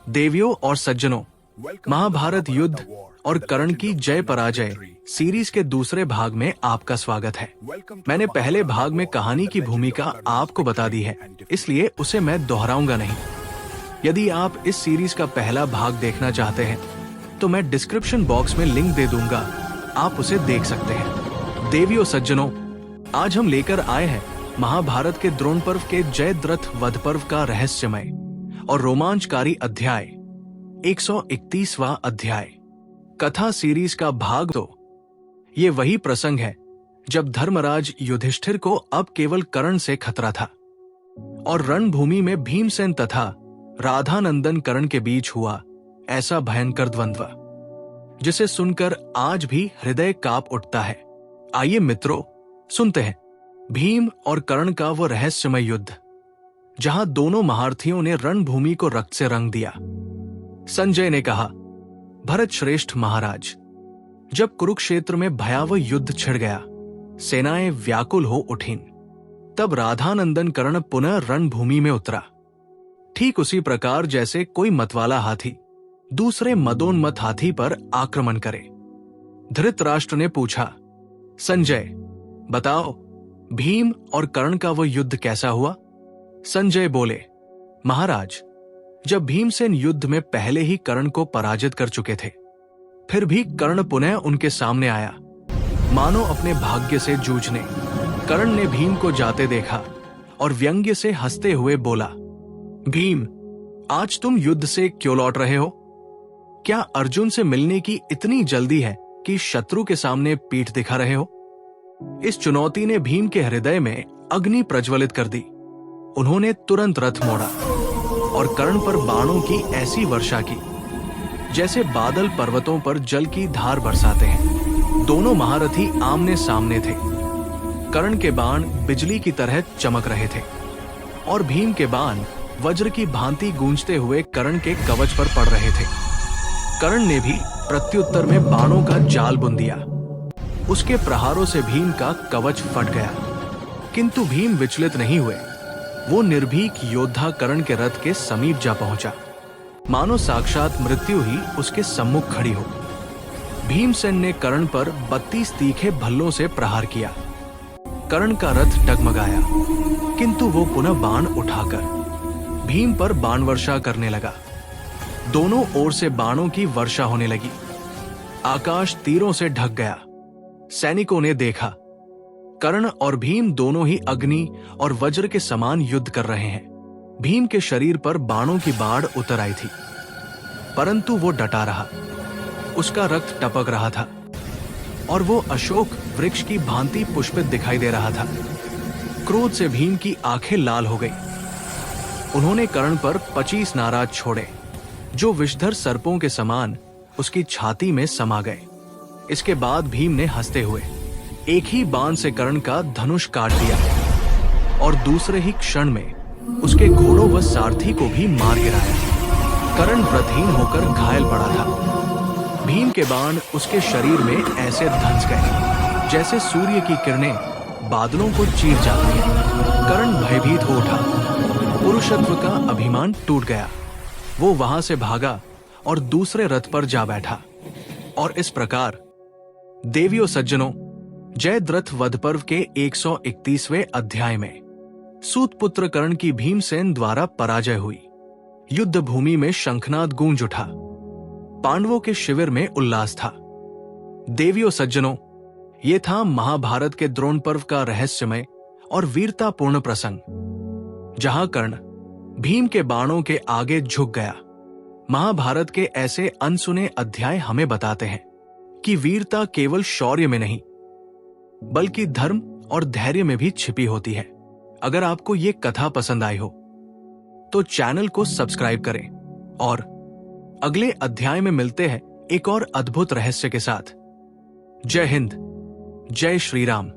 देवियों और सज्जनों, महाभारत युद्ध और कर्ण की जय पराजय सीरीज के दूसरे भाग में आपका स्वागत है। मैंने पहले भाग में कहानी की भूमिका आपको बता दी है, इसलिए उसे मैं दोहराऊंगा नहीं। यदि आप इस सीरीज का पहला भाग देखना चाहते हैं तो मैं डिस्क्रिप्शन बॉक्स में लिंक दे दूंगा, आप उसे देख सकते हैं। देवियों सज्जनों, आज हम लेकर आए हैं महाभारत के द्रोण पर्व के जयद्रथ वध पर्व का रहस्यमय और रोमांचकारी अध्याय 131वां अध्याय। कथा सीरीज का भाग 2। ये वही प्रसंग है जब धर्मराज युधिष्ठिर को अब केवल कर्ण से खतरा था और रणभूमि में भीमसेन तथा राधानंदन कर्ण के बीच हुआ ऐसा भयंकर द्वंद्व, जिसे सुनकर आज भी हृदय कांप उठता है। आइए मित्रों, सुनते हैं भीम और कर्ण का वो रहस्यमय युद्ध, जहां दोनों महारथियों ने रणभूमि को रक्त से रंग दिया। संजय ने कहा, भरत श्रेष्ठ महाराज, जब कुरुक्षेत्र में भयावह युद्ध छिड़ गया, सेनाएं व्याकुल हो उठीं, तब राधानंदन कर्ण पुनः रणभूमि में उतरा, ठीक उसी प्रकार जैसे कोई मतवाला हाथी दूसरे मदोन्मत्त हाथी पर आक्रमण करे। धृतराष्ट्र ने पूछा, संजय बताओ, भीम और कर्ण का वो युद्ध कैसा हुआ? संजय बोले, महाराज, जब भीमसेन युद्ध में पहले ही कर्ण को पराजित कर चुके थे, फिर भी कर्ण पुनः उनके सामने आया, मानो अपने भाग्य से जूझने। कर्ण ने भीम को जाते देखा और व्यंग्य से हंसते हुए बोला, भीम, आज तुम युद्ध से क्यों लौट रहे हो? क्या अर्जुन से मिलने की इतनी जल्दी है कि शत्रु के सामने पीठ दिखा रहे हो? इस चुनौती ने भीम के हृदय में अग्नि प्रज्वलित कर दी। उन्होंने तुरंत रथ मोड़ा और कर्ण पर बाणों की ऐसी वर्षा की जैसे बादल पर्वतों पर जल की धार बरसाते हैं। दोनों महारथी आमने सामने थे। कर्ण के बाण बिजली की तरह चमक रहे थे और भीम के बाण वज्र की भांति गूंजते हुए कर्ण के कवच पर पड़ रहे थे। कर्ण ने भी प्रत्युत्तर में बाणों का जाल बुन दिया। उसके प्रहारों से भीम का कवच फट गया, किंतु भीम विचलित नहीं हुए। वो निर्भीक योद्धा कर्ण के रथ के समीप जा पहुंचा, मानो साक्षात मृत्यु ही उसके सम्मुख खड़ी हो। भीमसेन ने कर्ण पर 32 तीखे भल्लों से प्रहार किया। कर्ण का रथ डगमगाया, किंतु वो पुनः बाण उठाकर भीम पर बाण वर्षा करने लगा। दोनों ओर से बाणों की वर्षा होने लगी। आकाश तीरों से ढक गया। सैनिकों ने देखा, कर्ण और भीम दोनों ही अग्नि और वज्र के समान युद्ध कर रहे हैं। भीम के शरीर पर बाणों की बाढ़ उतर आई थी, परंतु वो डटा रहा। उसका रक्त टपक रहा था और वो अशोक वृक्ष की भांति पुष्पित दिखाई दे रहा था। क्रोध से भीम की आंखें लाल हो गई। उन्होंने कर्ण पर 25 नाराज छोड़े, जो विषधर सर्पों के समान उसकी छाती में समा गए। इसके बाद भीम ने हंसते हुए एक ही बाण से कर्ण का धनुष काट दिया और दूसरे ही क्षण में उसके घोड़ों व सारथी को भी मार गिराया। कर्ण व्रतहीन होकर घायल पड़ा था। भीम के बाण उसके शरीर में ऐसे धंस गए जैसे सूर्य की किरणें बादलों को चीर जाती हैं। कर्ण भयभीत हो उठा। पुरुषत्व का अभिमान टूट गया। वो वहां से भागा और दूसरे रथ पर जा बैठा। और इस प्रकार देवियों सज्जनों, जयद्रथ वध पर्व के 131वें अध्याय में सूतपुत्र कर्ण की भीमसेन द्वारा पराजय हुई। युद्ध भूमि में शंखनाद गूंज उठा। पांडवों के शिविर में उल्लास था। देवियों सज्जनों, ये था महाभारत के द्रोण पर्व का रहस्यमय और वीरतापूर्ण प्रसंग, जहां कर्ण भीम के बाणों के आगे झुक गया। महाभारत के ऐसे अनसुने अध्याय हमें बताते हैं कि वीरता केवल शौर्य में नहीं, बल्कि धर्म और धैर्य में भी छिपी होती है। अगर आपको ये कथा पसंद आई हो तो चैनल को सब्सक्राइब करें और अगले अध्याय में मिलते हैं एक और अद्भुत रहस्य के साथ। जय हिंद, जय श्री राम।